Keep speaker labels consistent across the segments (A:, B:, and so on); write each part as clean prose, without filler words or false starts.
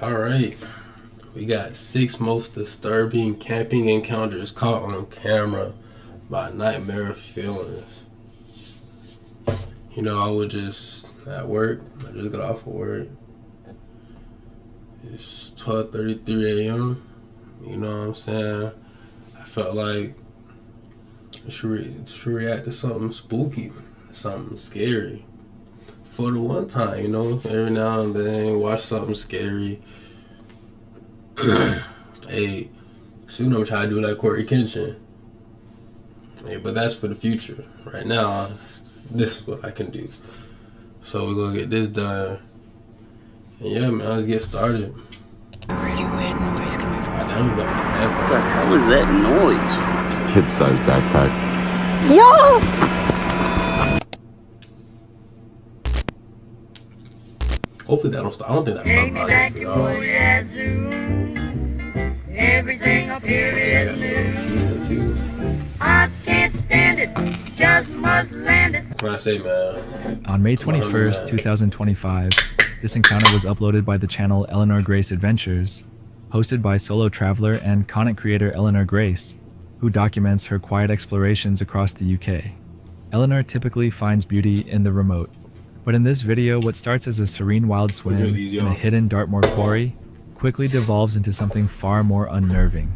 A: Alright, we got 6 most disturbing camping encounters caught on camera by Nightmare Feelings. You know, I was just at work. I just got off of work. It's 12:33 a.m. You know what I'm saying? I felt like I should react to something spooky, something scary. For the one time, you know, every now and then, watch something scary. Hey, soon I'm trying to do like Corey Kenshin. Hey, but that's for the future. Right now, this is what I can do. So we're gonna get this done. And yeah, man, let's get started.
B: A really weird noise coming from.
A: What
C: the hell is that noise?
D: Kid-sized backpack.
B: Yo!
A: Hopefully that don't stop. I don't think that stopped by for y'all.
E: Everything up here is new.
A: Pizza too.
E: I can't stand it. Just must land it.
A: What can I say, man?
F: On May 21st, 2025, this encounter was uploaded by the channel Eleanor Grace Adventures, hosted by solo traveler and content creator Eleanor Grace, who documents her quiet explorations across the UK. Eleanor typically finds beauty in the remote, but in this video, what starts as a serene wild swim in a hidden Dartmoor quarry quickly devolves into something far more unnerving.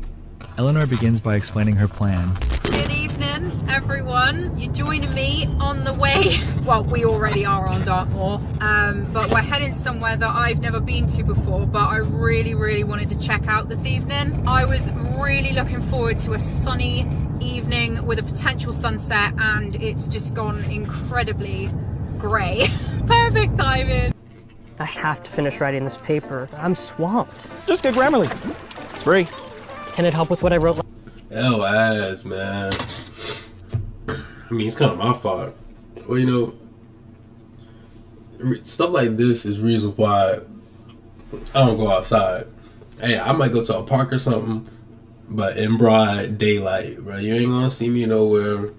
F: Eleanor begins by explaining her plan.
G: Good evening, everyone. You're joining me on the way. Well, we already are on Dartmoor, but we're heading somewhere that I've never been to before, but I really wanted to check out this evening. I was really looking forward to a sunny evening with a potential sunset, and it's just gone incredibly grey. Perfect timing.
B: I have to finish writing this paper. I'm swamped.
C: Just go Grammarly. It's free.
B: Can it help with what I wrote?
A: Hell ass, man. I mean, it's kind of my fault. Well, you know, stuff like this is reason why I don't go outside. Hey, I might go to a park or something, but in broad daylight, bro. You ain't gonna see me nowhere.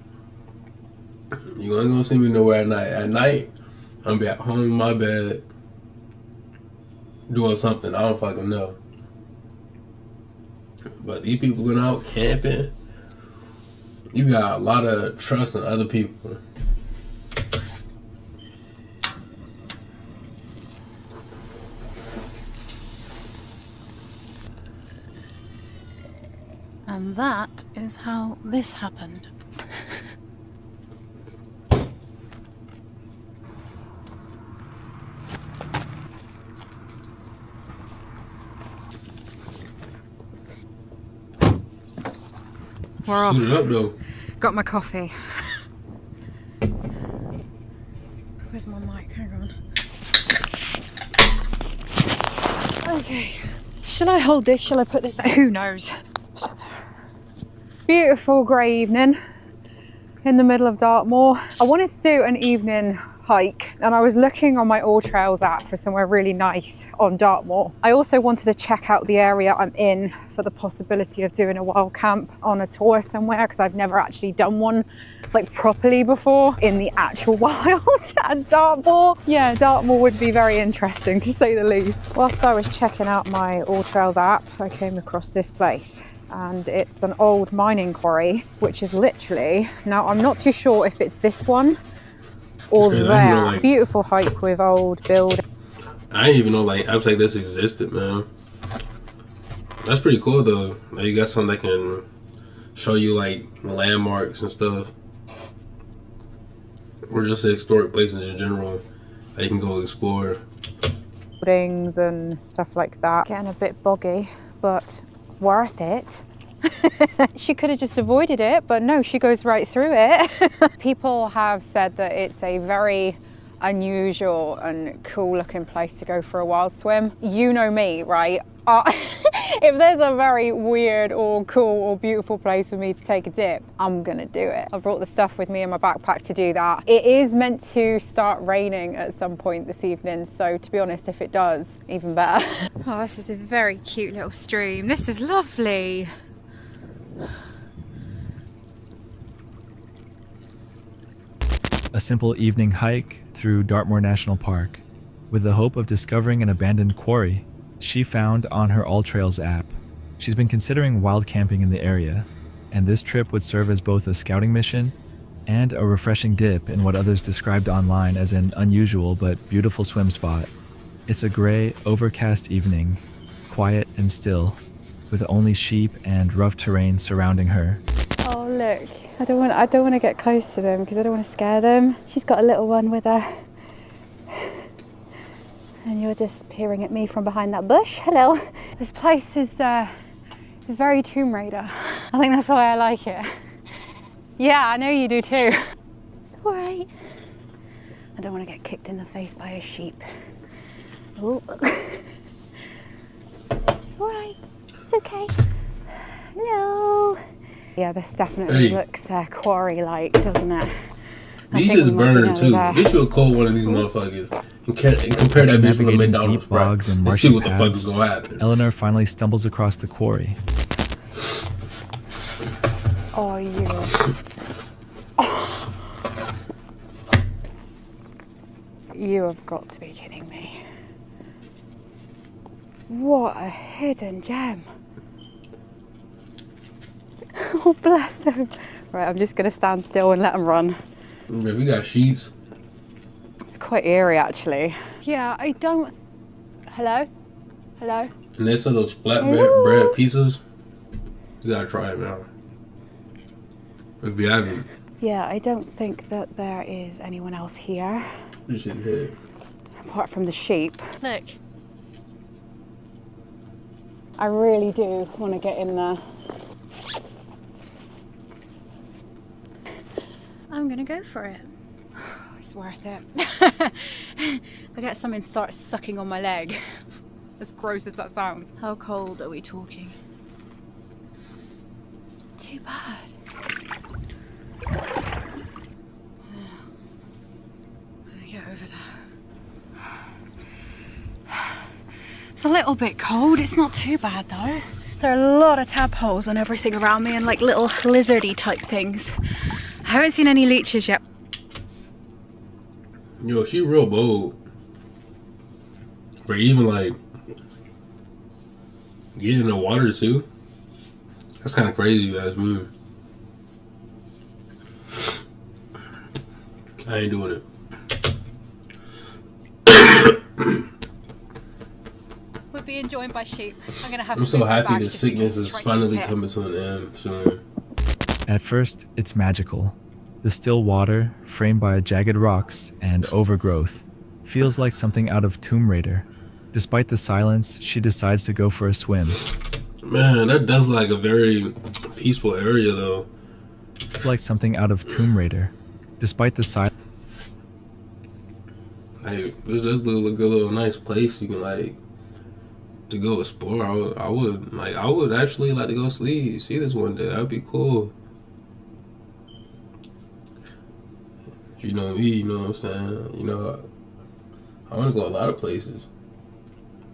A: You ain't gonna see me nowhere at night. At night, I'm gonna be at home in my bed doing something I don't fucking know. But these people going out camping, you got a lot of trust in other people.
B: And that is how this happened.
G: We're off.
A: Suit it up though.
G: Got my coffee. Where's my mic? Hang on. Okay. Shall I hold this? Shall I put this? Who knows? Beautiful grey evening in the middle of Dartmoor. I wanted to do an evening hike, and I was looking on my All Trails app for somewhere really nice on Dartmoor. I also wanted to check out the area I'm in for the possibility of doing a wild camp on a tour somewhere, because I've never actually done one like properly before in the actual wild at Dartmoor. Yeah, Dartmoor would be very interesting to say the least. Whilst I was checking out my All Trails app, I came across this place. And it's an old mining quarry, which is literally, now I'm not too sure if it's this one or there. Like, beautiful hike with old buildings.
A: I didn't even know like apps like this existed, man. That's pretty cool though. Like, you got something that can show you like landmarks and stuff, or just historic places in general that you can go explore.
G: Buildings and stuff like that. Getting a bit boggy, but worth it. She could have just avoided it, but no, she goes right through it. People have said that it's a very unusual and cool looking place to go for a wild swim. You know me, right? If there's a very weird or cool or beautiful place for me to take a dip, I'm gonna do it. I've brought the stuff with me in my backpack to do that. It is meant to start raining at some point this evening, so to be honest, if it does, even better. Oh, this is a very cute little stream. This is lovely.
F: A simple evening hike through Dartmoor National Park, with the hope of discovering an abandoned quarry, she found on her All Trails app. She's been considering wild camping in the area, and this trip would serve as both a scouting mission and a refreshing dip in what others described online as an unusual but beautiful swim spot. It's a gray, overcast evening, quiet and still, with only sheep and rough terrain surrounding her.
G: Oh look, I don't want to get close to them because I don't want to scare them. She's got a little one with her. And you're just peering at me from behind that bush. Hello. This place is very Tomb Raider. I think that's why I like it. Yeah, I know you do too. It's all right. I don't want to get kicked in the face by a sheep. Oh. It's all right. It's okay. Hello. Yeah, this definitely looks quarry-like, doesn't it?
A: These is burning too. Get you a cold one of these motherfuckers and compare that bitch with a McDonald's,
F: deep bogs and
A: let's see
F: marshy
A: what the fuck
F: paths,
A: is gonna happen.
F: Eleanor finally stumbles across the quarry.
G: Oh, you. Oh. You have got to be kidding me. What a hidden gem. Oh, bless him. Right, I'm just going to stand still and let him run.
A: If we got sheets.
G: It's quite eerie, actually. Yeah, I don't... Hello? Hello?
A: And there's some of those flatbread bread pizzas. You gotta try it now. If you haven't.
G: Yeah, I don't think that there is anyone else here.
A: You should hit.
G: Apart from the sheep.
D: Look.
G: I really do want to get in there.
D: I'm gonna go for it.
G: It's worth it. I get something starts sucking on my leg. As gross as that sounds.
D: How cold are we talking? It's not too bad.
G: Get over there. It's a little bit cold. It's not too bad though. There are a lot of tadpoles and everything around me and like little lizardy type things. I haven't seen any leeches yet.
A: Yo, she real bold. For even like getting in the water too. That's kind of crazy, you guys. I ain't doing it.
D: We're being joined by sheep. I'm gonna have
A: I'm
D: to
A: so happy the sickness is finally coming to an end soon.
F: At first, it's magical. The still water, framed by jagged rocks and overgrowth, feels like something out of Tomb Raider. Despite the silence, she decides to go for a swim.
A: Man, that does like a very peaceful area though.
F: It's like something out of Tomb Raider. Despite the silence,
A: Like, this does look like a little nice place you can like to go explore. I would actually like to go see this one day. That'd be cool. You know me, you know what I'm saying? You know, I want to go a lot of places.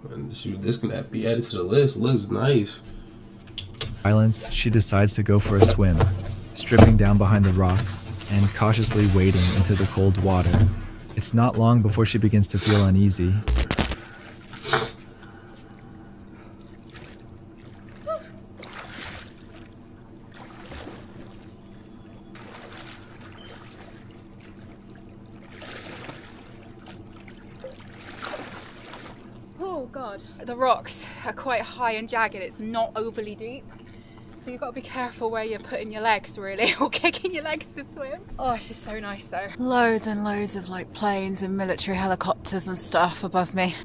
A: And shoot, this can be added to the list. It looks nice.
F: she decides to go for a swim, stripping down behind the rocks and cautiously wading into the cold water. It's not long before she begins to feel uneasy.
D: Oh god. The rocks are quite high and jagged. It's not overly deep. So you've got to be careful where you're putting your legs, really, or kicking your legs to swim. Oh, it's just so nice, though. Loads and loads of, like, planes and military helicopters and stuff above me.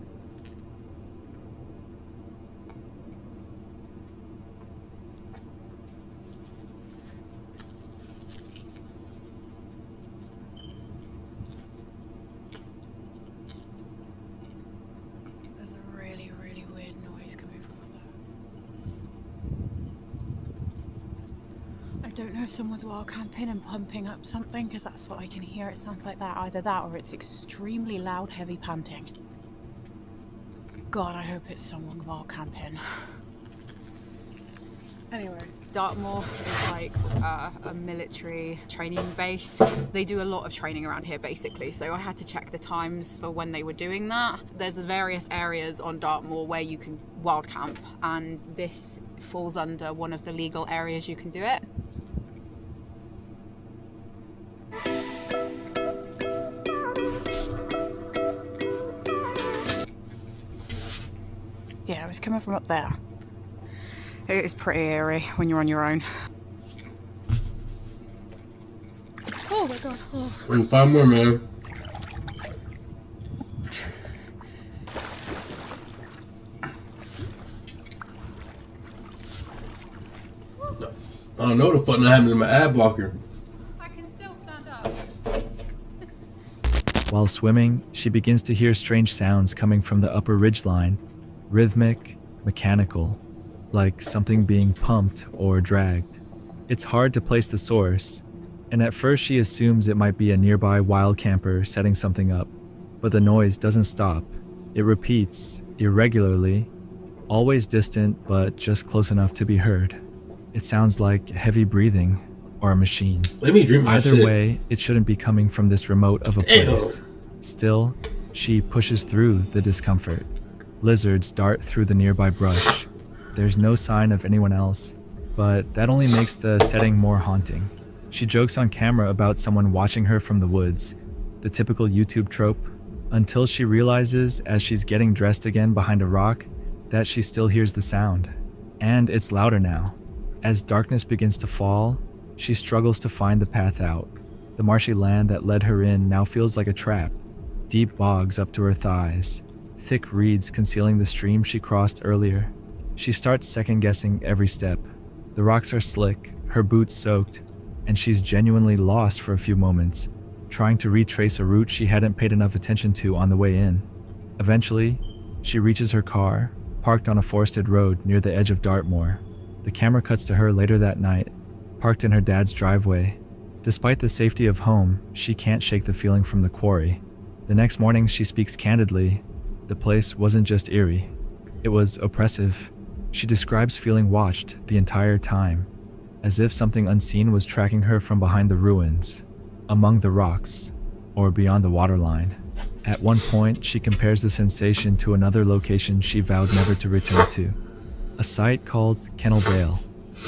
D: There's a really, really weird noise coming from up there. I don't know if someone's wild camping and pumping up something, because that's what I can hear. It sounds like that. Either that or it's extremely loud, heavy panting. God, I hope it's someone wild camping. Anyway, Dartmoor is like a military training base. They do a lot of training around here basically, so I had to check the times for when they were doing that. There's various areas on Dartmoor where you can wild camp, and this falls under one of the legal areas you can do it. Yeah, it was coming from up there. It is pretty eerie when you're on your own. Oh my god. Oh.
A: Wait, 5 more, man. I don't know the fuck that happened to my ad blocker.
D: I can still stand up.
F: While swimming, she begins to hear strange sounds coming from the upper ridgeline, rhythmic, mechanical, like something being pumped or dragged. It's hard to place the source, and at first she assumes it might be a nearby wild camper setting something up, but the noise doesn't stop. It repeats, irregularly, always distant but just close enough to be heard. It sounds like heavy breathing or a machine.
A: Let me dream my
F: Either
A: shit.
F: way, it shouldn't be coming from this remote of a place. Still, she pushes through the discomfort. Lizards dart through the nearby brush. There's no sign of anyone else, but that only makes the setting more haunting. She jokes on camera about someone watching her from the woods, the typical YouTube trope, until she realizes as she's getting dressed again behind a rock that she still hears the sound. And it's louder now. As darkness begins to fall, she struggles to find the path out. The marshy land that led her in now feels like a trap. Deep bogs up to her thighs, thick reeds concealing the stream she crossed earlier. She starts second-guessing every step. The rocks are slick, her boots soaked, and she's genuinely lost for a few moments, trying to retrace a route she hadn't paid enough attention to on the way in. Eventually, she reaches her car, parked on a forested road near the edge of Dartmoor. The camera cuts to her later that night, parked in her dad's driveway. Despite the safety of home, she can't shake the feeling from the quarry. The next morning, she speaks candidly. The place wasn't just eerie. It was oppressive. She describes feeling watched the entire time, as if something unseen was tracking her from behind the ruins, among the rocks, or beyond the waterline. At one point, she compares the sensation to another location she vowed never to return to, a site called Kennel Vale,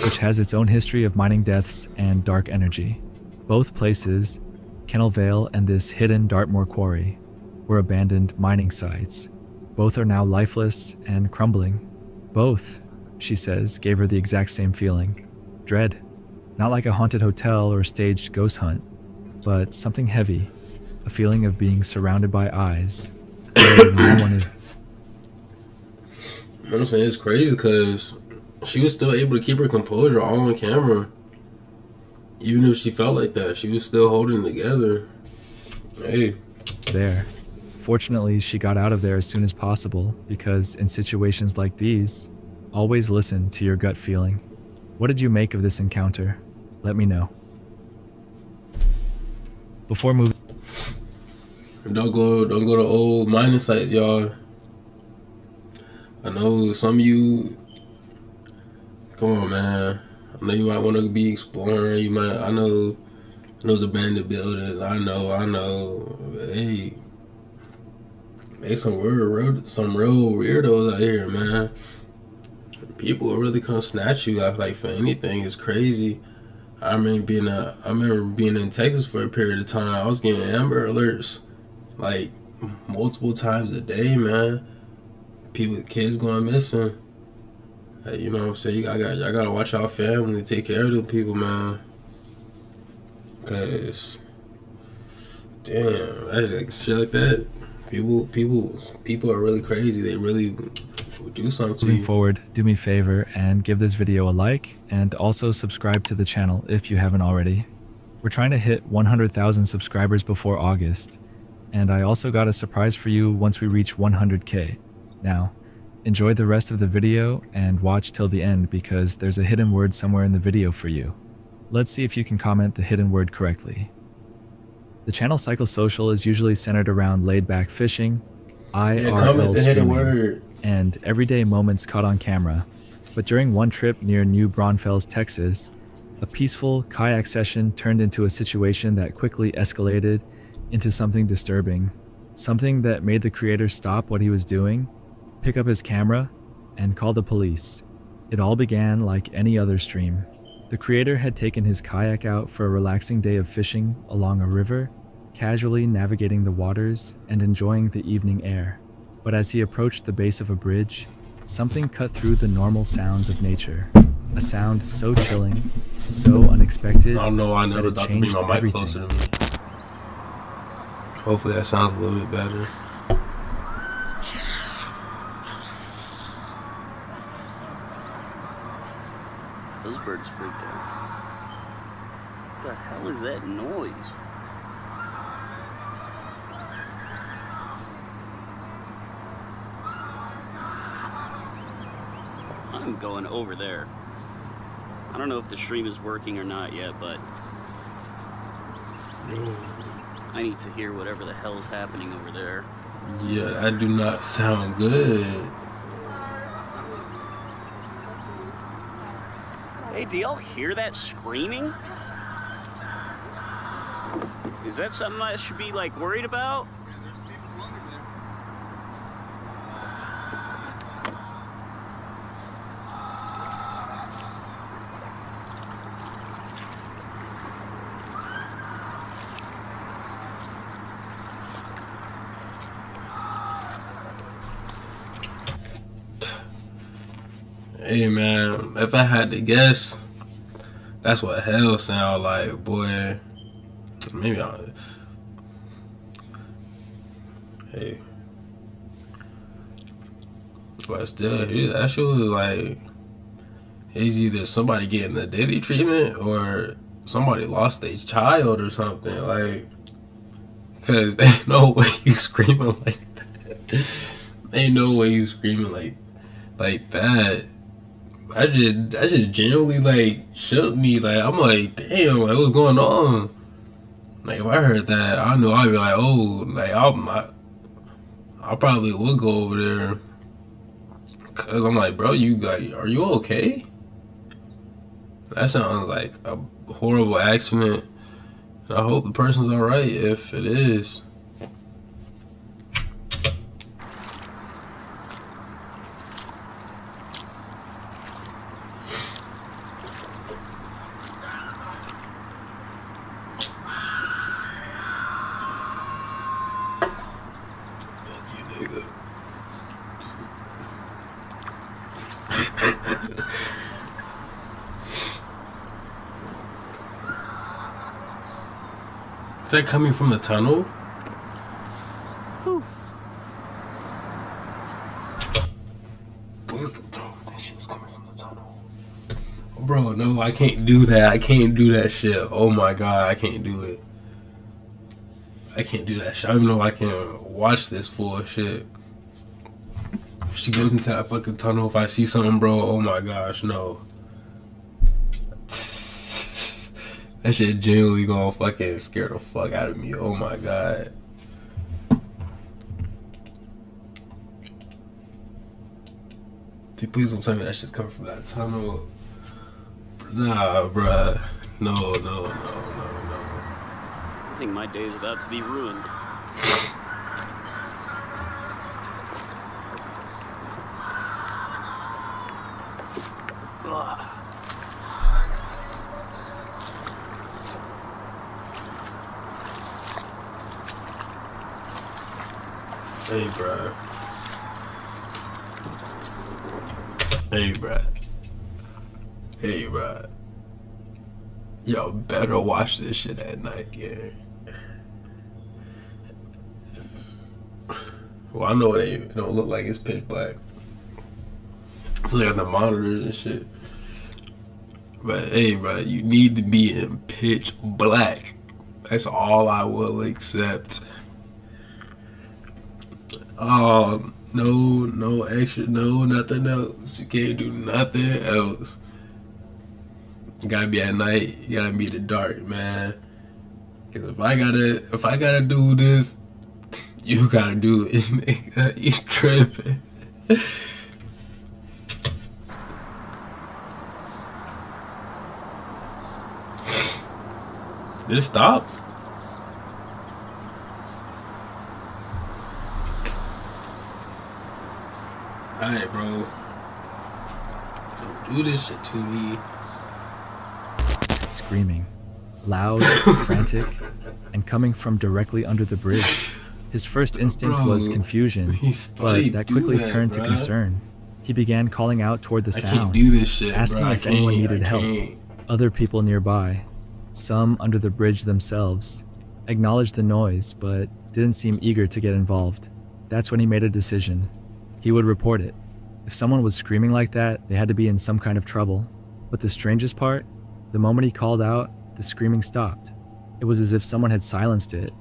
F: which has its own history of mining deaths and dark energy. Both places, Kennel Vale and this hidden Dartmoor quarry, were abandoned mining sites. Both are now lifeless and crumbling. Both, she says, gave her the exact same feeling. Dread. Not like a haunted hotel or staged ghost hunt, but something heavy, a feeling of being surrounded by eyes, where no one is.
A: I'm saying it's crazy because she was still able to keep her composure all on camera. Even if she felt like that, she was still holding it together. Hey.
F: There. Fortunately, she got out of there as soon as possible because in situations like these, always listen to your gut feeling. What did you make of this encounter? Let me know. Before moving...
A: Don't go to old mining sites, y'all. I know some of you, come on, man. I know you might want to be exploring. I know those abandoned buildings. I know. Hey, there's some real weirdos out here, man. People will really come snatch you out like for anything. It's crazy. I remember being in Texas for a period of time. I was getting Amber Alerts like multiple times a day, man. Kids going missing. Like, you know what I'm saying? Y'all gotta watch our family, take care of them people, man. Cause, damn, that's like shit like that. People are really crazy. They really would do something to you.
F: Moving forward, do me a favor and give this video a like, and also subscribe to the channel if you haven't already. We're trying to hit 100,000 subscribers before August, and I also got a surprise for you once we reach 100K. Now, enjoy the rest of the video and watch till the end because there's a hidden word somewhere in the video for you. Let's see if you can comment the hidden word correctly. The channel Psychosocial is usually centered around laid-back fishing, IRL streaming, and everyday moments caught on camera. But during one trip near New Braunfels, Texas, a peaceful kayak session turned into a situation that quickly escalated into something disturbing. Something that made the creator stop what he was doing, pick up his camera, and call the police. It all began like any other stream. The creator had taken his kayak out for a relaxing day of fishing along a river, casually navigating the waters and enjoying the evening air. But as he approached the base of a bridge, something cut through the normal sounds of nature. A sound so chilling, so unexpected,
A: I don't know. I never
F: that it
A: thought to bring
F: changed
A: my mic
F: everything.
A: closer to me. Hopefully that sounds a little bit better.
C: Those birds freaked out. What the hell is that noise? I'm going over there. I don't know if the stream is working or not yet, but I need to hear whatever the hell is happening over there.
A: Yeah, that do not sound good.
C: Hey, do y'all hear that screaming? Is that something I should be, like, worried about?
A: Hey man, if I had to guess, that's what hell sound like, boy. Maybe hey. But still, that shit was like, it's either somebody getting the daily treatment or somebody lost their child or something. Like, cause ain't no way you screaming like that. Ain't no way you screaming like that. I just genuinely like shook me. Like, I'm like, damn, like what's going on? Like, if I heard that, I know I'd be like, oh, like I probably would go over there. Cause I'm like, bro, you like, are you okay? That sounds like a horrible accident. I hope the person's alright if it is. Is that coming from the tunnel? Where's the tunnel? That shit's coming from the tunnel. Bro, no, I can't do that. I can't do that shit. Oh my god, I can't do it. I can't do that shit. I don't even know if I can watch this full shit. If she goes into that fucking tunnel, if I see something, bro, oh my gosh, no. That shit genuinely gonna fucking scare the fuck out of me. Oh my god. Dude, please don't tell me that shit's coming from that tunnel. Nah, bruh. No.
C: I think my day is about to be ruined.
A: Hey, bruh. Hey, bruh. Yo, better watch this shit at night, yeah. Well, I know it don't look like it's pitch black. Look at the monitors and shit. But hey, bruh, you need to be in pitch black. That's all I will accept. Oh, no extra, no nothing else. You can't do nothing else. You gotta be at night. You gotta be in the dark, man. Cause if I gotta do this, you gotta do it. You tripping. Did it stop? Alright, bro. Don't do this shit to me.
F: Screaming, loud, frantic, and coming from directly under the bridge. His first instinct
A: Bro,
F: was confusion, but that quickly turned to concern. He began calling out toward the
A: I
F: sound,
A: can't do this shit,
F: asking
A: bro.
F: if anyone needed
A: I
F: help.
A: can't.
F: Other people nearby, some under the bridge themselves, acknowledged the noise but didn't seem eager to get involved. That's when he made a decision. He would report it. If someone was screaming like that, they had to be in some kind of trouble. But the strangest part, the moment he called out, the screaming stopped. It was as if someone had silenced it,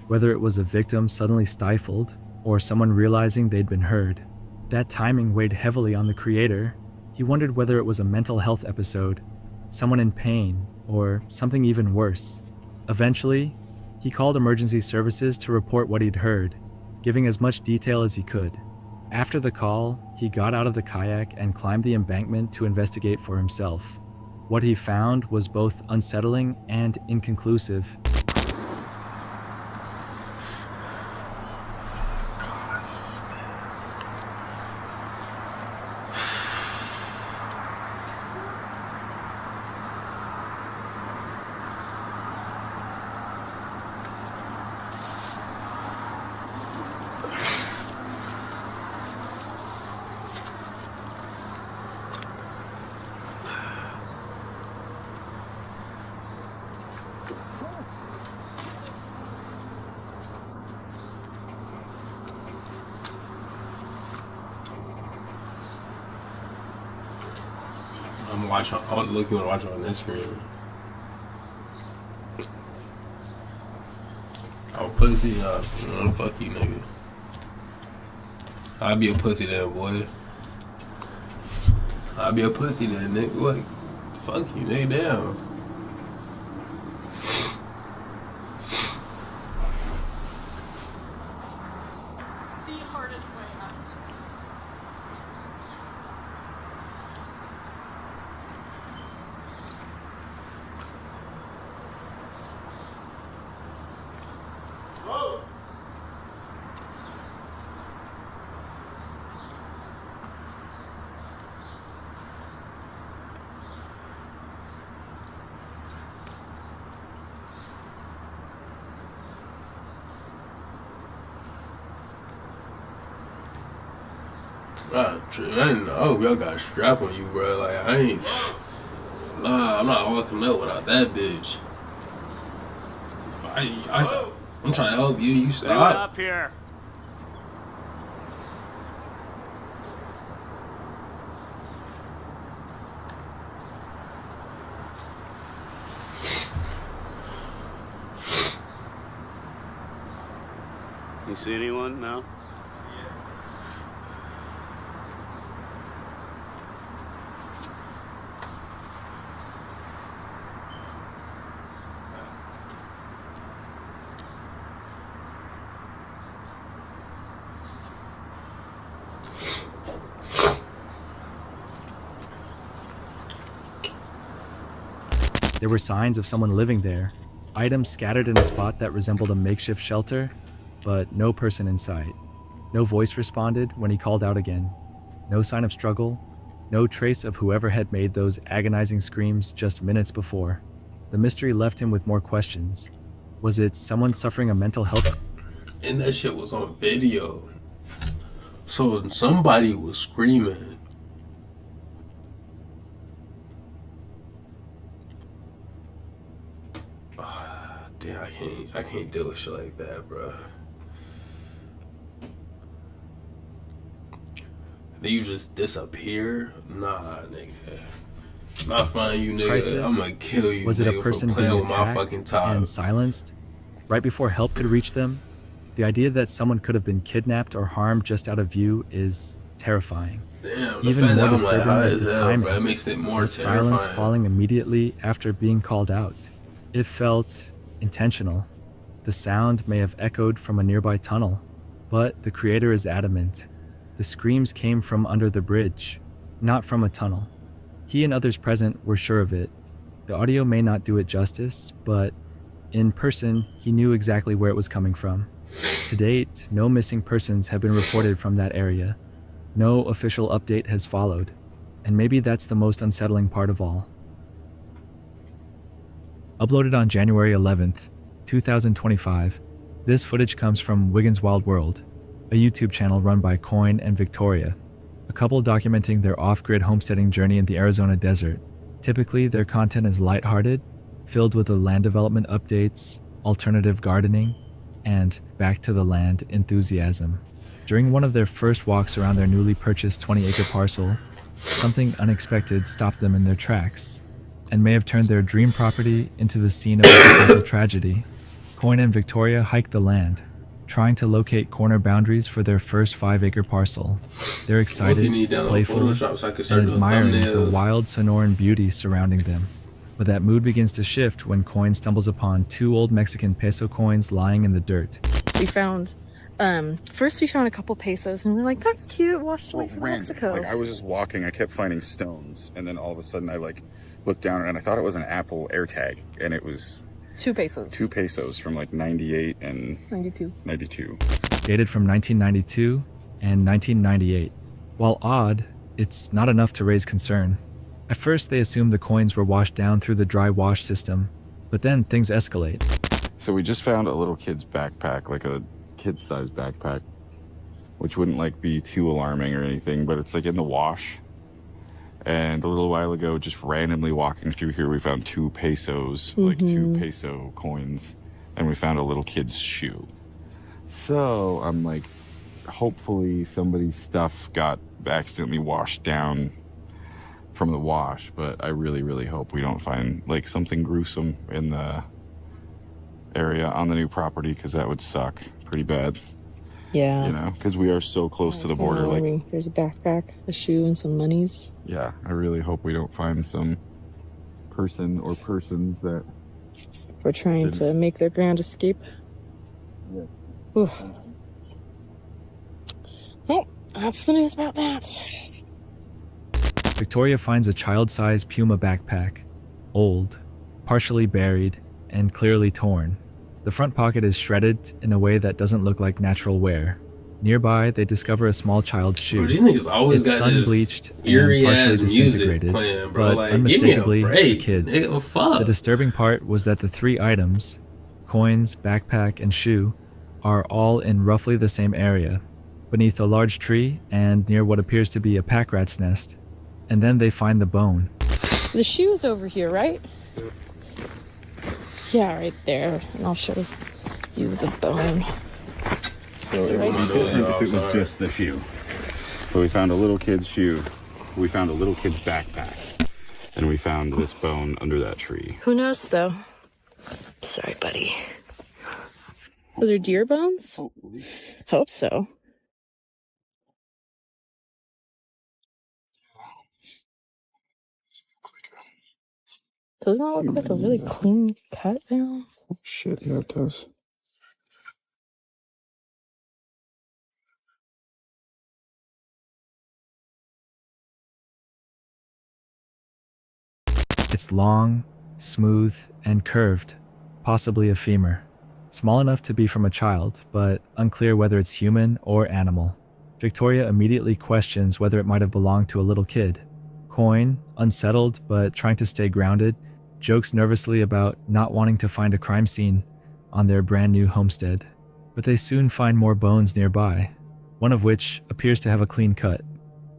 F: whether it was a victim suddenly stifled or someone realizing they'd been heard. That timing weighed heavily on the creator. He wondered whether it was a mental health episode, someone in pain, or something even worse. Eventually, he called emergency services to report what he'd heard, giving as much detail as he could. After the call, he got out of the kayak and climbed the embankment to investigate for himself. What he found was both unsettling and inconclusive.
A: I'm looking to watch it on this screen. Oh, pussy, fuck you, nigga. I'll be a pussy then, boy. I'll be a pussy then, nigga. What? Fuck you, nigga, damn. I hope y'all got a strap on you, bro. Like, I ain't. Nah, I'm not walking up without that bitch. I'm trying to help you. You stop.
C: Up here. You see anyone now?
F: There were signs of someone living there, items scattered in a spot that resembled a makeshift shelter, but no person in sight. No voice responded when he called out again. No sign of struggle, no trace of whoever had made those agonizing screams just minutes before. The mystery left him with more questions. Was it someone suffering a mental health?
A: And that shit was on video. So somebody was screaming. Damn, I can't deal with shit like that, bro. They you just disappear? Nah, nigga. Not find you, nigga.
F: Crisis?
A: I'm gonna kill you.
F: Was it
A: nigga,
F: a person
A: for
F: being
A: playing with my
F: attacked
A: fucking top?
F: and silenced right before help could reach them? The idea that someone could have been kidnapped or harmed just out of view is terrifying.
A: Damn,
F: Even more
A: I'm
F: disturbing
A: high
F: is
A: as
F: the
A: hell,
F: timing,
A: bro. It makes it more
F: with silence
A: terrifying.
F: falling immediately after being called out. It felt intentional. The sound may have echoed from a nearby tunnel, but the creator is adamant. The screams came from under the bridge, not from a tunnel. He and others present were sure of it. The audio may not do it justice, but In person, he knew exactly where it was coming from. To date, no missing persons have been reported from that area. No official update has followed, and maybe that's the most unsettling part of all. Uploaded on January 11th, 2025, this footage comes from Wiggins Wild World, a YouTube channel run by Coin and Victoria, a couple documenting their off-grid homesteading journey in the Arizona desert. Typically, their content is lighthearted, filled with the land development updates, alternative gardening, and back to the land enthusiasm. During one of their first walks around their newly purchased 20-acre parcel, something unexpected stopped them in their tracks and may have turned their dream property into the scene of a potential tragedy. Coin and Victoria hiked the land, trying to locate corner boundaries for their first 5-acre parcel. They're excited, playful, and admiring the wild Sonoran beauty surrounding them. But that mood begins to shift when Coin stumbles upon 2 old Mexican peso coins lying in the dirt.
H: We found, first we found a couple pesos and we were like, that's cute, washed away from Mexico.
I: Like, I was just walking, I kept finding stones, and then all of a sudden I looked down and I thought it was an Apple AirTag, and it was
H: 2 pesos.
I: 2 pesos from 98 and
H: 92.
F: Dated from 1992 and 1998. While odd, it's not enough to raise concern. At first, they assumed the coins were washed down through the dry wash system, but then things escalate.
I: So we just found a little kid's backpack, like a kid-sized backpack, which wouldn't be too alarming or anything, but it's in the wash. And a little while ago, just randomly walking through here, we found 2 pesos, 2 peso coins, and we found a little kid's shoe. So I'm hopefully somebody's stuff got accidentally washed down from the wash, but I really, really hope we don't find something gruesome in the area on the new property, because that would suck pretty bad.
H: Yeah.
I: Because we are so close to the border.
H: There's a backpack, a shoe, and some monies.
I: Yeah, I really hope we don't find some person or persons that
H: were trying to make their grand escape.
I: Yeah.
H: Oof. Well, that's the news about that.
F: Victoria finds a child-sized Puma backpack, old, partially buried, and clearly torn. The front pocket is shredded in a way that doesn't look like natural wear. Nearby, they discover a small child's shoe.
A: Bro, these niggas always
F: it's
A: got
F: sun-bleached
A: this eerie
F: and partially
A: ass music
F: disintegrated,
A: playing, bro.
F: but unmistakably
A: give me a break.
F: kids.
A: Nigga, fuck.
F: The disturbing part was that the 3 items, coins, backpack, and shoe, are all in roughly the same area, beneath a large tree and near what appears to be a pack rat's nest. And then they find the bone.
H: The shoe's over here, right? Yeah, right there. And I'll show you the bone.
I: So it would be different if it was just the shoe. So we found a little kid's shoe, we found a little kid's backpack, and we found this bone under that tree.
H: Who knows, though? Sorry, buddy. Are there deer bones?
I: Hopefully.
H: Hope so. Doesn't that look like a really clean cut there?
I: Oh, shit, yeah, it does.
F: It's long, smooth, and curved, possibly a femur. Small enough to be from a child, but unclear whether it's human or animal. Victoria immediately questions whether it might have belonged to a little kid. Coin, unsettled but trying to stay grounded, jokes nervously about not wanting to find a crime scene on their brand new homestead. But they soon find more bones nearby, one of which appears to have a clean cut,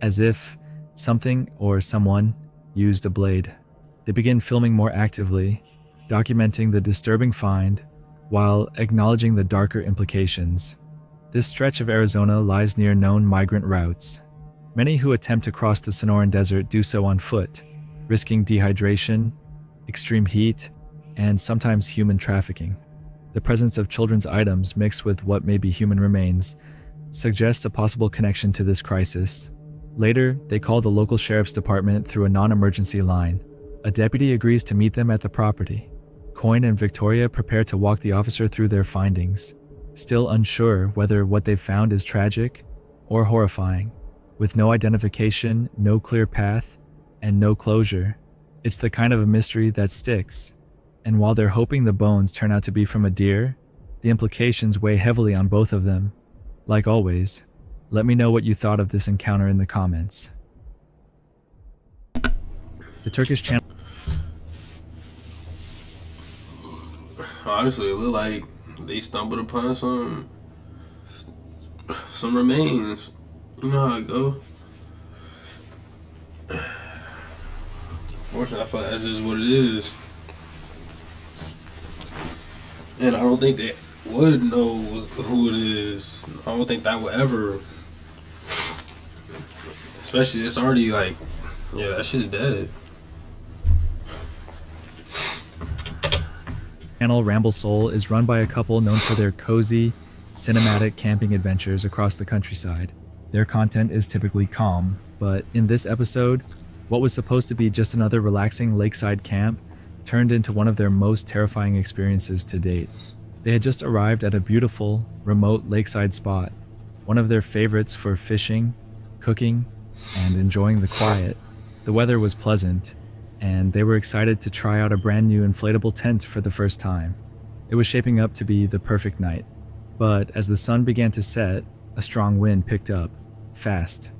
F: as if something or someone used a blade. They begin filming more actively, documenting the disturbing find while acknowledging the darker implications. This stretch of Arizona lies near known migrant routes. Many who attempt to cross the Sonoran Desert do so on foot, risking dehydration, extreme heat, and sometimes human trafficking. The presence of children's items mixed with what may be human remains suggests a possible connection to this crisis. Later, they call the local sheriff's department through a non-emergency line. A deputy agrees to meet them at the property. Coin and Victoria prepare to walk the officer through their findings, still unsure whether what they've found is tragic or horrifying. With no identification, no clear path, and no closure, it's the kind of a mystery that sticks And while they're hoping the bones turn out to be from a deer, the implications weigh heavily on both of them. Like always, let me know what you thought of this encounter in the comments. The Turkish channel.
A: Honestly, it looked like they stumbled upon some remains. You know how it go. Unfortunately, I feel like that's just what it is. And I don't think they would know who it is. I don't think that would ever. Especially, it's already like, yeah, that shit's dead.
F: Channel Ramble Soul is run by a couple known for their cozy, cinematic camping adventures across the countryside. Their content is typically calm, but in this episode, what was supposed to be just another relaxing lakeside camp turned into one of their most terrifying experiences to date. They had just arrived at a beautiful, remote lakeside spot, one of their favorites for fishing, cooking, and enjoying the quiet. The weather was pleasant, and they were excited to try out a brand new inflatable tent for the first time. It was shaping up to be the perfect night, but as the sun began to set, a strong wind picked up, fast.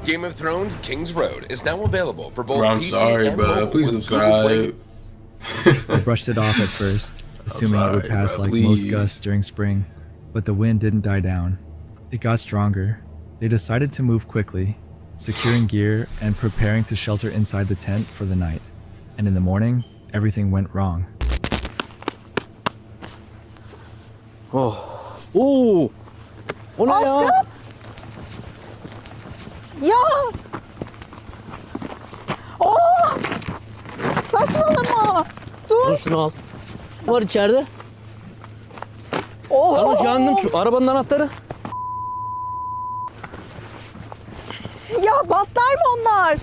J: Game of Thrones King's Road is now available for both
A: I'm
J: PC
A: sorry,
J: and
A: bro.
J: mobile
A: Please
J: with Google Play.
F: I brushed it off at first, assuming it would
A: sorry,
F: pass
A: bro,
F: like
A: please.
F: most gusts during spring, but the wind didn't die down. It got stronger. They decided to move quickly, securing gear and preparing to shelter inside the tent for the night. And in the morning, everything went wrong.
K: Oo. O ne ya?
L: Ya! Oh! Saçmalama! Dur!
K: Şunu al. Ne var içeride?
L: Oh!
K: Sarhoş yandım. Şu arabanın anahtarı.
L: Ya patlar mı onlar?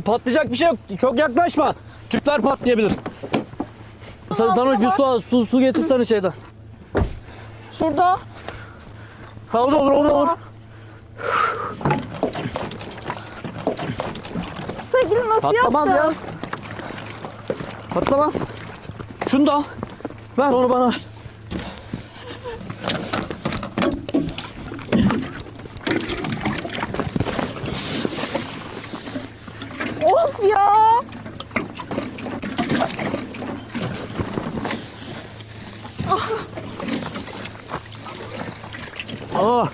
K: Patlayacak bir şey yok. Çok yaklaşma. Tüpler patlayabilir. Sarhoş bir su getirsene şeyden.
L: Şurada.
K: Ha olur.
L: Sevgili nasıl
K: Patlamaz ya.
L: yapacağız?
K: Patlamaz. Şunu da al. Ver onu bana ver.
L: Of ya!
K: Ah.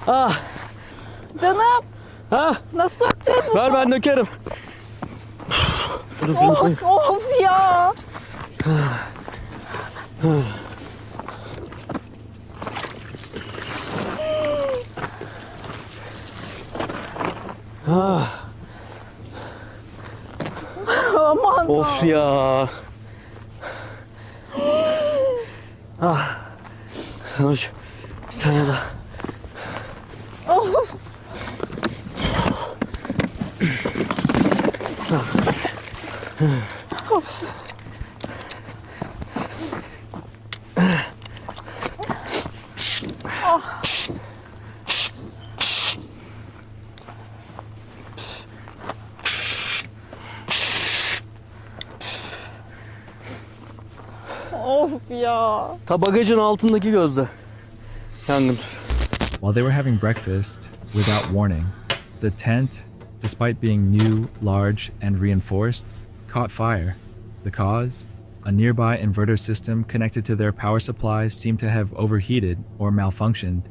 K: Ah.
L: Canım!
K: Ha?
L: Nasıl dökeceğiz bunu?
K: Ver ben dökerim. Dur, şunu koyayım.
L: Of ya! Aman
K: Of ya. Ah. Hoş. Bir saniye daha.
L: Of! Of ya!
K: Ta bagajın altındaki gözde. Yangın.
F: While they were having breakfast, without warning, the tent, despite being new, large, and reinforced, caught fire. The cause? A nearby inverter system connected to their power supply seemed to have overheated or malfunctioned,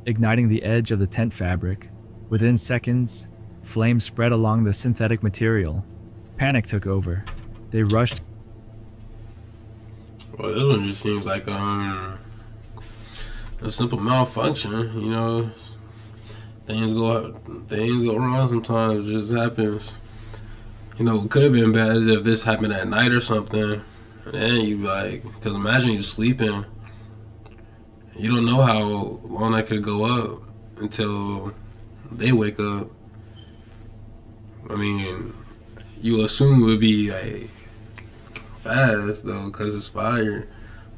F: igniting the edge of the tent fabric. Within seconds, flames spread along the synthetic material. Panic took over. They rushed.
A: Well, this one just seems like a simple malfunction. You know, things go wrong sometimes. It just happens. You know, it could have been bad if this happened at night or something. And you like, because imagine you sleeping. You don't know how long that could go up until they wake up. I mean, you assume it would be like fast though, because it's fire.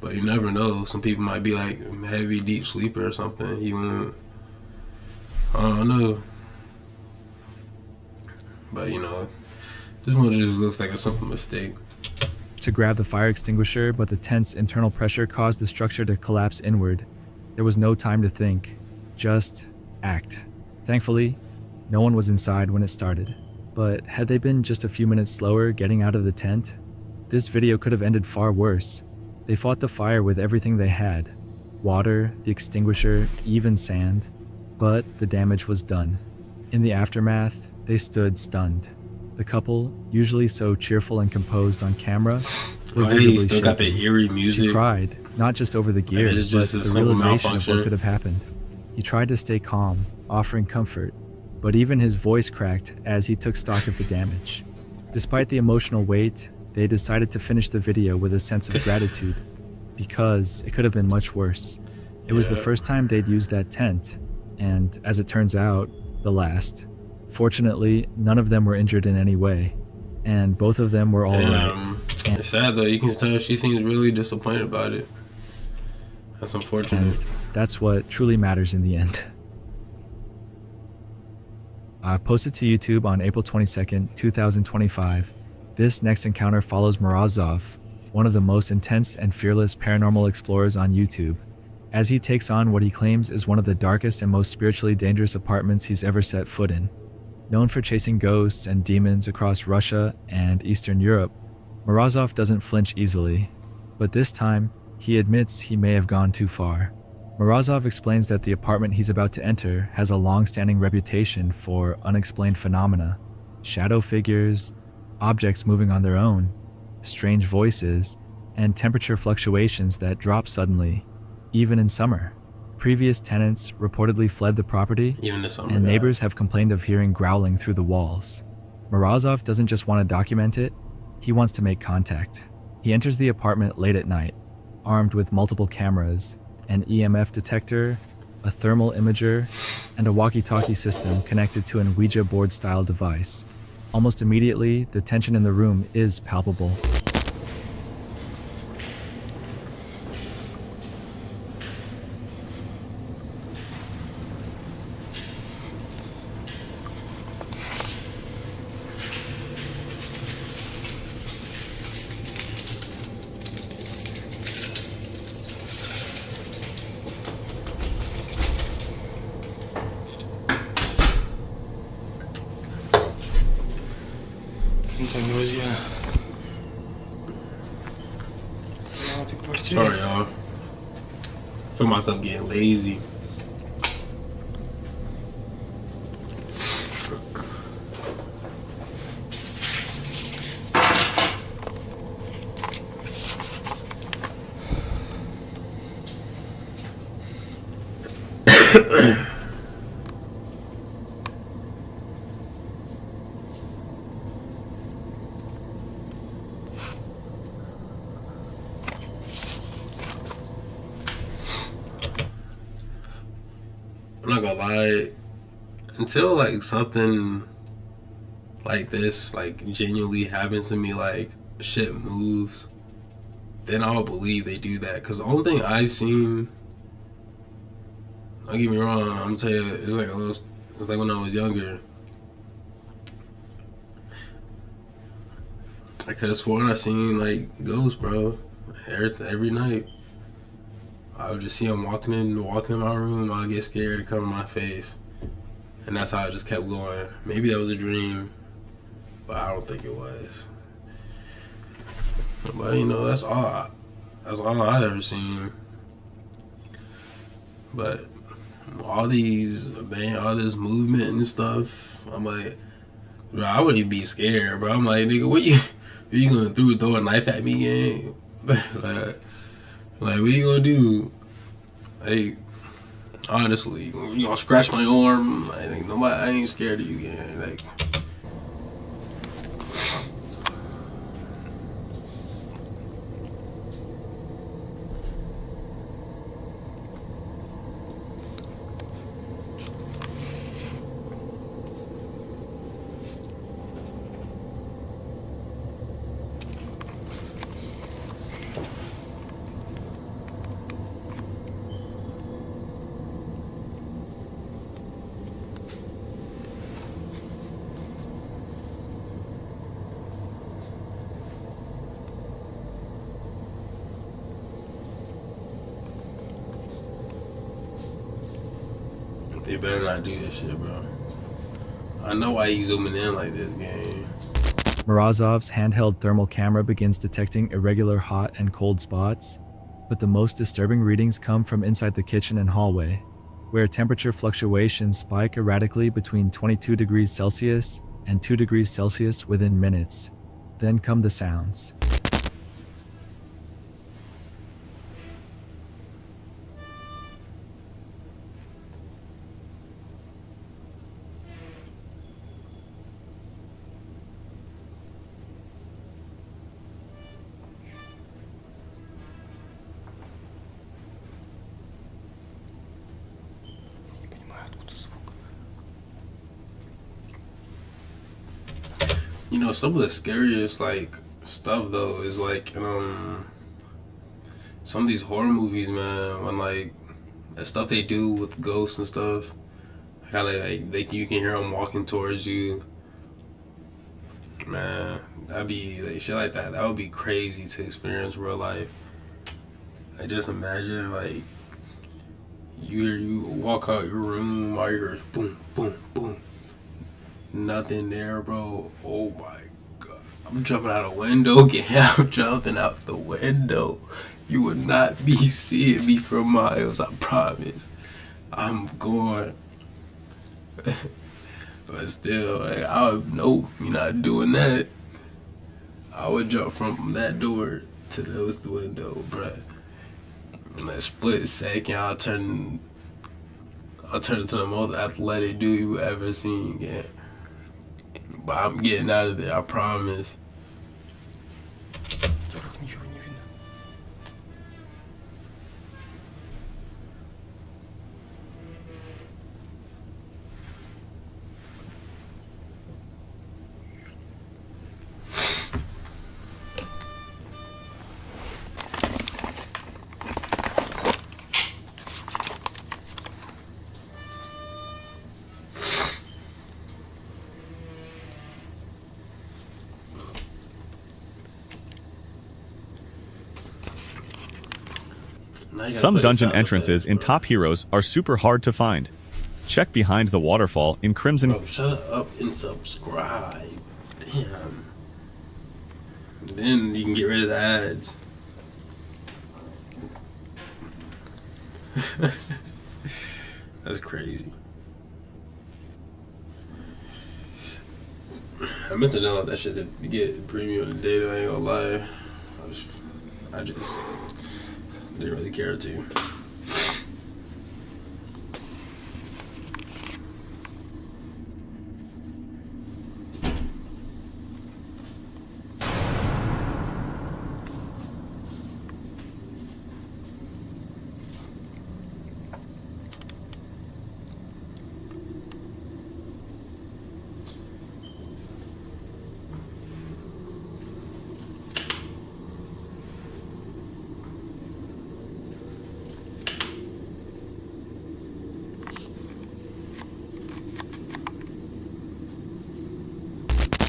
A: But you never know. Some people might be like heavy, deep sleeper or something. He won't. I don't know. But you know, this one just looks like a simple mistake.
F: To grab the fire extinguisher, but the tense internal pressure caused the structure to collapse inward. There was no time to think, just act. Thankfully, no one was inside when it started. But had they been just a few minutes slower getting out of the tent, this video could have ended far worse. They fought the fire with everything they had. Water, the extinguisher, even sand. But the damage was done. In the aftermath, they stood stunned. The couple, usually so cheerful and composed on camera, were visibly
A: still got the
F: shaken.
A: eerie music.
F: She cried, not just over the gear,
A: it's
F: but
A: just a
F: the
A: simple
F: realization of
A: malfunction.
F: what could have happened. He tried to stay calm, offering comfort, but even his voice cracked as he took stock of the damage. Despite the emotional weight, they decided to finish the video with a sense of gratitude, because it could have been much worse. It was the first time they'd used that tent, and as it turns out, the last. Fortunately, none of them were injured in any way, and both of them were all right.
A: It's sad though. You can tell she seems really disappointed about it. That's unfortunate.
F: And that's what truly matters in the end. Posted to YouTube on April 22nd, 2025, this next encounter follows Morozov, one of the most intense and fearless paranormal explorers on YouTube, as he takes on what he claims is one of the darkest and most spiritually dangerous apartments he's ever set foot in. Known for chasing ghosts and demons across Russia and Eastern Europe, Morozov doesn't flinch easily, but this time, he admits he may have gone too far. Morozov explains that the apartment he's about to enter has a long-standing reputation for unexplained phenomena, shadow figures, objects moving on their own, strange voices, and temperature fluctuations that drop suddenly, even in summer. Previous tenants reportedly fled the property, and neighbors have complained of hearing growling through the walls. Morozov doesn't just want to document it, he wants to make contact. He enters the apartment late at night, armed with multiple cameras, an EMF detector, a thermal imager, and a walkie-talkie system connected to an Ouija board-style device. Almost immediately, the tension in the room is palpable.
A: Sorry, y'all. I feel myself getting lazy. I'm not gonna lie, until like something like this like genuinely happens to me, like shit moves, then I'll believe they do that. Cause the only thing I've seen, don't get me wrong, I'm gonna tell you, it's like when I was younger. I could have sworn I seen like ghosts, bro, every night. I would just see him walking in my room. I'd get scared and cover my face, and that's how I just kept going. Maybe that was a dream, but I don't think it was. But you know, that's all I ever seen. But all this movement and stuff, I'm like, bro, I wouldn't even be scared, bro. I'm like, nigga, what you gonna throw a knife at me again? Like, what you gonna do? Like, honestly, you gonna scratch my arm? I ain't scared of you again. Like, They better not do this shit, bro. I know why he's zooming in like this, game.
F: Morozov's handheld thermal camera begins detecting irregular hot and cold spots, but the most disturbing readings come from inside the kitchen and hallway, where temperature fluctuations spike erratically between 22 degrees Celsius and 2 degrees Celsius within minutes. Then come the sounds.
A: You know, some of the scariest like stuff though is like some of these horror movies, man, when like the stuff they do with ghosts and stuff, how you can hear them walking towards you. Man, that'd be like shit like that. That would be crazy to experience real life. I just imagine like you walk out your room, all you hear is boom, boom, boom. Nothing there, bro. Oh my god. I'm jumping out a window again. I'm jumping out the window. You would not be seeing me for miles, I promise. I'm going. But still, like, I would, nope, you're not doing that. I would jump from that door to this window, bruh. In that split second, I'll turn into the most athletic dude you ever seen, yeah. But I'm getting out of there, I promise.
M: Some dungeon entrances in Top Heroes are super hard to find. Check behind the waterfall in Crimson.
A: Bro, shut up and subscribe. Damn. Then you can get rid of the ads. That's crazy. I meant to download that shit to get premium data, I ain't gonna lie. I just didn't really care to.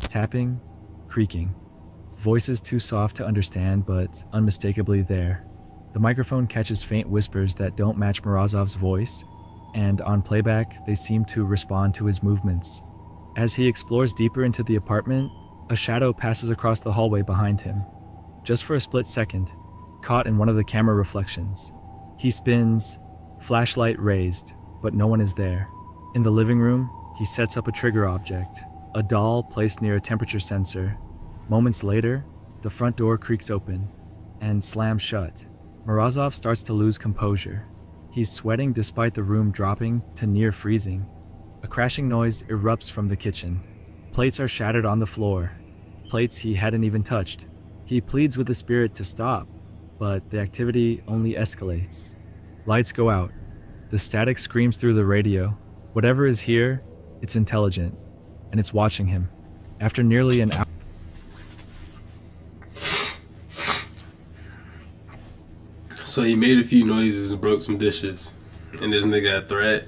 F: Tapping, creaking. Voices too soft to understand, but unmistakably there. The microphone catches faint whispers that don't match Morozov's voice, and on playback, they seem to respond to his movements. As he explores deeper into the apartment, a shadow passes across the hallway behind him. Just for a split second, caught in one of the camera reflections. He spins, flashlight raised, but no one is there. In the living room, he sets up a trigger object, a doll placed near a temperature sensor. Moments later, the front door creaks open and slams shut. Morozov starts to lose composure. He's sweating despite the room dropping to near freezing. A crashing noise erupts from the kitchen. Plates are shattered on the floor, plates he hadn't even touched. He pleads with the spirit to stop, but the activity only escalates. Lights go out. The static screams through the radio. Whatever is here, it's intelligent, and it's watching him. After nearly an hour.
A: So he made a few noises and broke some dishes, and this nigga a threat.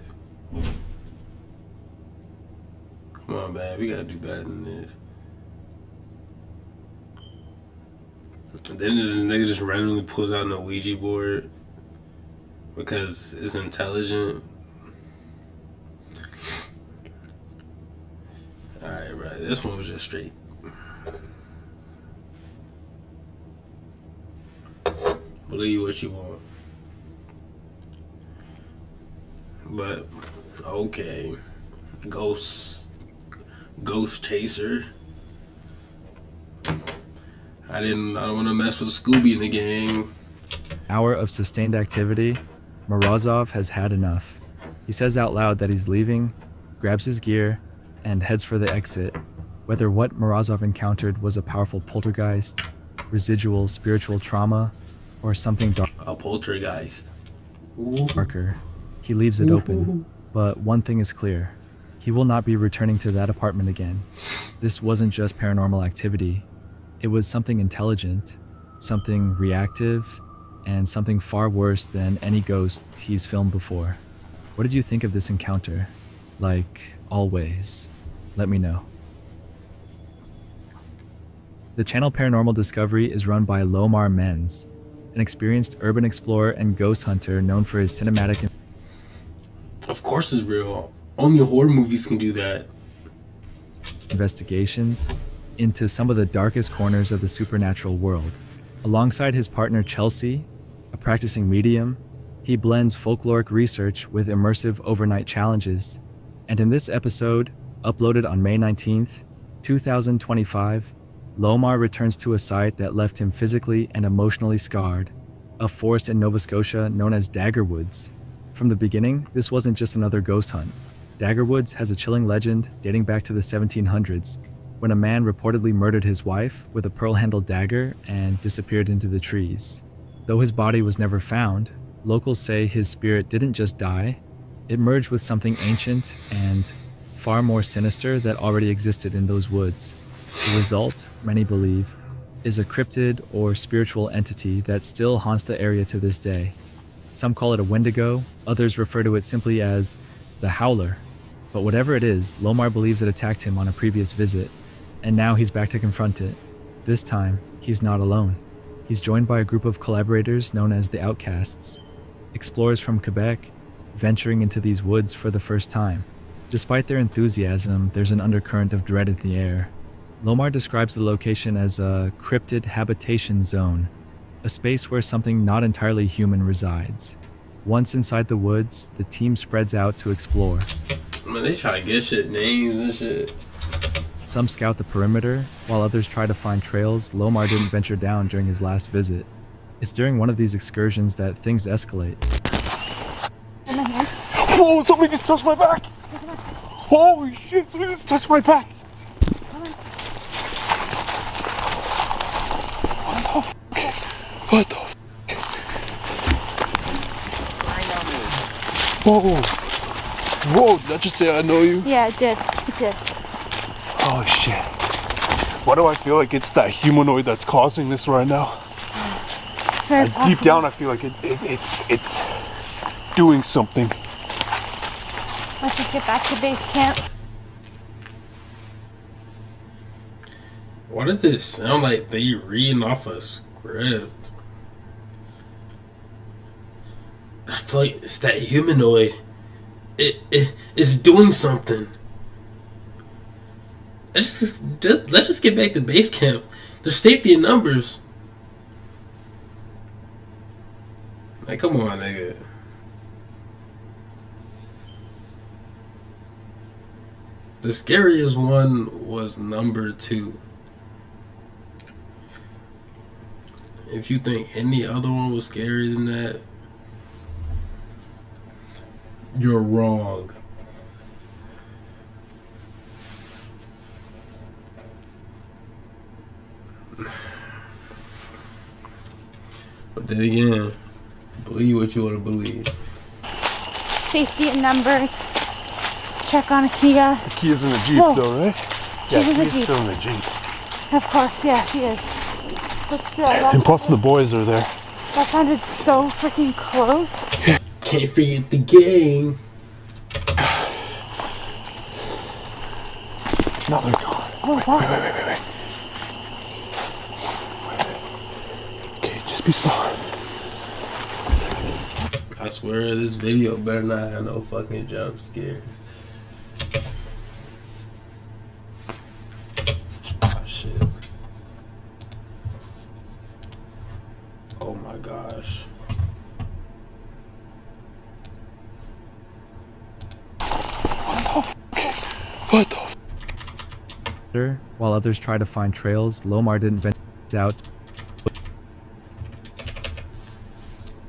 A: Come on, man, we gotta do better than this. And then this nigga just randomly pulls out a Ouija board because it's intelligent. This one was just straight. Believe what you want. But okay. Ghost chaser. I don't want to mess with Scooby in the gang.
F: Hour of sustained activity, Morozov has had enough. He says out loud that he's leaving, grabs his gear, and heads for the exit. Whether what Morozov encountered was a powerful poltergeist, residual spiritual trauma, or something
A: a poltergeist.
F: Darker, he leaves it open. But one thing is clear. He will not be returning to that apartment again. This wasn't just paranormal activity. It was something intelligent, something reactive, and something far worse than any ghost he's filmed before. What did you think of this encounter? Like always, let me know. The channel Paranormal Discovery is run by Lomar Menz, an experienced urban explorer and ghost hunter known for his cinematic...
A: Of course it's real. Only horror movies can do that.
F: ...investigations into some of the darkest corners of the supernatural world. Alongside his partner Chelsea, a practicing medium, he blends folkloric research with immersive overnight challenges. And in this episode, uploaded on May 19th, 2025, Lomar returns to a site that left him physically and emotionally scarred, a forest in Nova Scotia known as Daggerwoods. From the beginning, this wasn't just another ghost hunt. Daggerwoods has a chilling legend dating back to the 1700s, when a man reportedly murdered his wife with a pearl-handled dagger and disappeared into the trees. Though his body was never found, locals say his spirit didn't just die, it merged with something ancient and far more sinister that already existed in those woods. The result, many believe, is a cryptid or spiritual entity that still haunts the area to this day. Some call it a Wendigo, others refer to it simply as the Howler. But whatever it is, Lomar believes it attacked him on a previous visit, and now he's back to confront it. This time, he's not alone. He's joined by a group of collaborators known as the Outcasts, explorers from Quebec, venturing into these woods for the first time. Despite their enthusiasm, there's an undercurrent of dread in the air. Lomar describes the location as a cryptid habitation zone, a space where something not entirely human resides. Once inside the woods, the team spreads out to explore.
A: Man, they try to get shit names and shit.
F: Some scout the perimeter, while others try to find trails Lomar didn't venture down during his last visit. It's during one of these excursions that things escalate.
N: Whoa, somebody just touched my back! Holy shit, somebody just touched my back! What the f***? Whoa! Whoa, did that just say I know you?
L: Yeah, it did. It did.
N: Oh shit. Why do I feel like it's that humanoid that's causing this right now? Deep down I feel like it's doing something.
L: Let's just get back to base camp.
A: Why does it sound like they reading off a script? I feel like it's that humanoid. It's doing something. Let's just get back to base camp. There's safety in numbers. Like, come on, nigga. The scariest one was number 2. If you think any other one was scarier than that, you're wrong. But then again, believe what you want to believe.
L: Safety in numbers. Check on Akia.
N: Akia's in the Jeep though, right?
L: She's in the
N: Akia's
L: Jeep.
N: still in the Jeep.
L: Of course, yeah, she is. But still,
N: And plus the boys are there.
L: that sounded so freaking close.
A: Can't forget the gang.
N: No, they're gone.
L: Oh, wow.
N: Wait. Okay, just be slow.
A: I swear this video better not have no fucking jump scares. my gosh.
N: What the?
F: While others try to find trails, Lomar didn't venture out.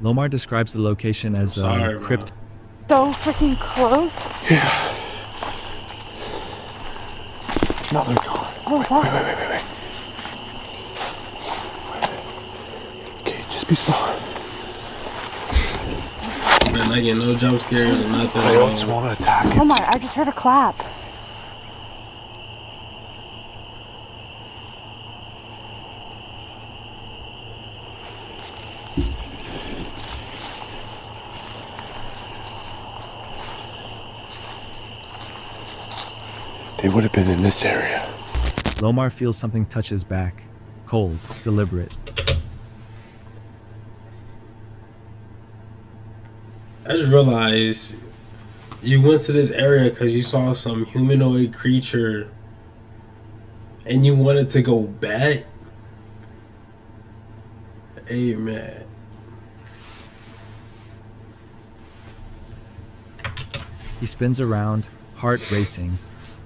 F: Lomar describes the location as a crypt.
L: So freaking close.
N: Yeah. No, they're gone.
L: Oh,
N: wait. Okay, just be slow.
A: Man, I get no jump scares or nothing.
N: They also want to attack you.
L: Oh my, I just heard a clap.
N: They would have been in this area.
F: Lomar feels something touch his back. Cold, deliberate.
A: I just realized you went to this area because you saw some humanoid creature and you wanted to go back. Hey, man.
F: He spins around, heart racing,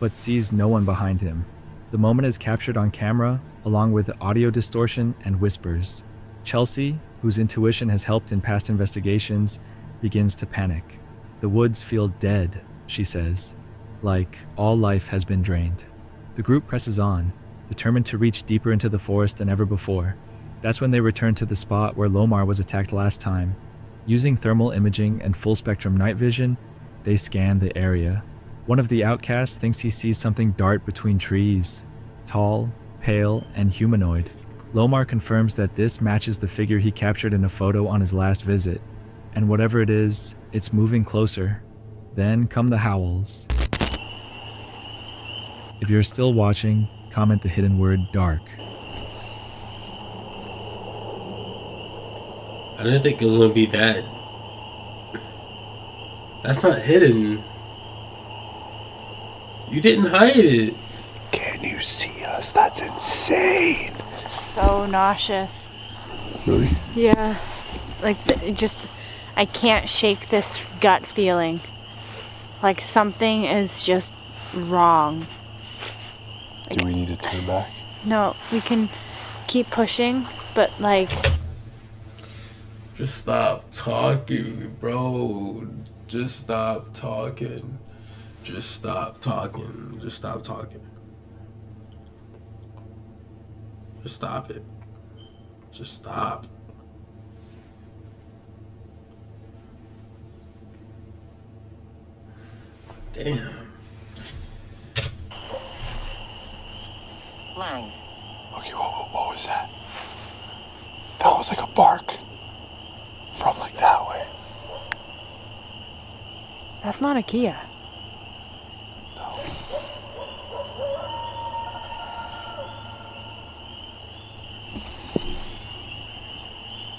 F: but sees no one behind him. The moment is captured on camera, along with audio distortion and whispers. Chelsea, whose intuition has helped in past investigations, begins to panic. The woods feel dead, she says, like all life has been drained. The group presses on, determined to reach deeper into the forest than ever before. That's when they return to the spot where Lomar was attacked last time. Using thermal imaging and full-spectrum night vision, they scan the area. One of the outcasts thinks he sees something dart between trees, tall, pale, and humanoid. Lomar confirms that this matches the figure he captured in a photo on his last visit, and whatever it is, it's moving closer. Then come the howls. If you're still watching, comment the hidden word dark.
A: I didn't think it was gonna be that. That's not hidden. You didn't hide it.
N: Can you see us? That's insane.
L: So nauseous.
N: Really?
L: Yeah. Like, I can't shake this gut feeling. Like something is just wrong.
N: Do we need to turn back?
L: No, we can keep pushing, but like...
A: Just stop talking, bro. Just stop talking. Just stop talking. Just stop talking. Just stop it. Just stop. Damn.
E: Lungs.
N: Okay, what was that? That was like a bark. From like that way.
L: That's not a Kia.
N: No.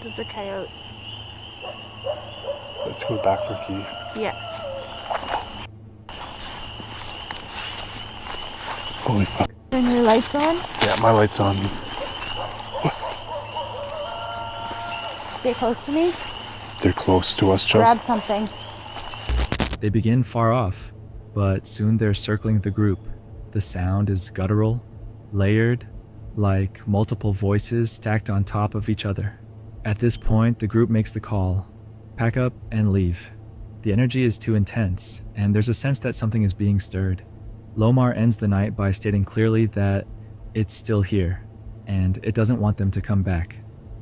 L: Those are coyotes.
N: Let's go back for Key.
L: Yeah.
N: Holy fuck.
L: Turn your lights on?
N: Yeah, my light's on.
L: Stay close to me.
N: They're close to us, Chelsea.
L: Grab something.
F: They begin far off, but soon they're circling the group. The sound is guttural, layered, like multiple voices stacked on top of each other. At this point, the group makes the call: pack up and leave. The energy is too intense, and there's a sense that something is being stirred. Lomar ends the night by stating clearly that it's still here, and it doesn't want them to come back.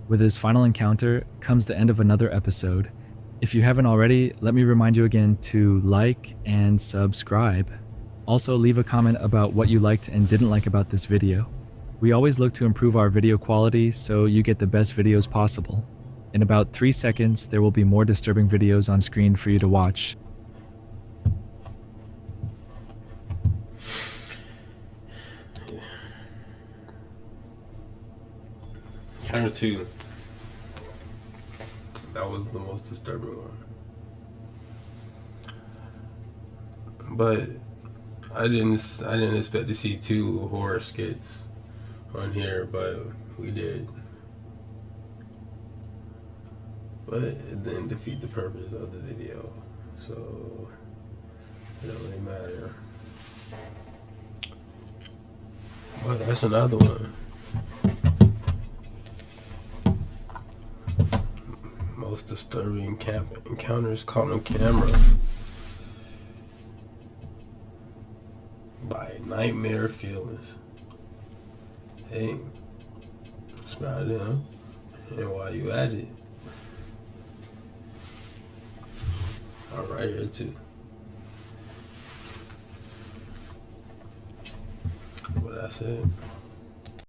F: With his final encounter comes the end of another episode. If you haven't already, let me remind you again to like and subscribe. Also, leave a comment about what you liked and didn't like about this video. We always look to improve our video quality so you get the best videos possible. In about 3 seconds, there will be more disturbing videos on screen for you to watch.
A: Counter 2. That was the most disturbing one. But I didn't expect to see 2 horror skits on here, but we did. but it didn't defeat the purpose of the video, so it don't really matter. But that's another one. Most disturbing encounters caught on camera by Nightmare Feelings. Hey, smile them, and while you at it, I'm right here too. But that's it.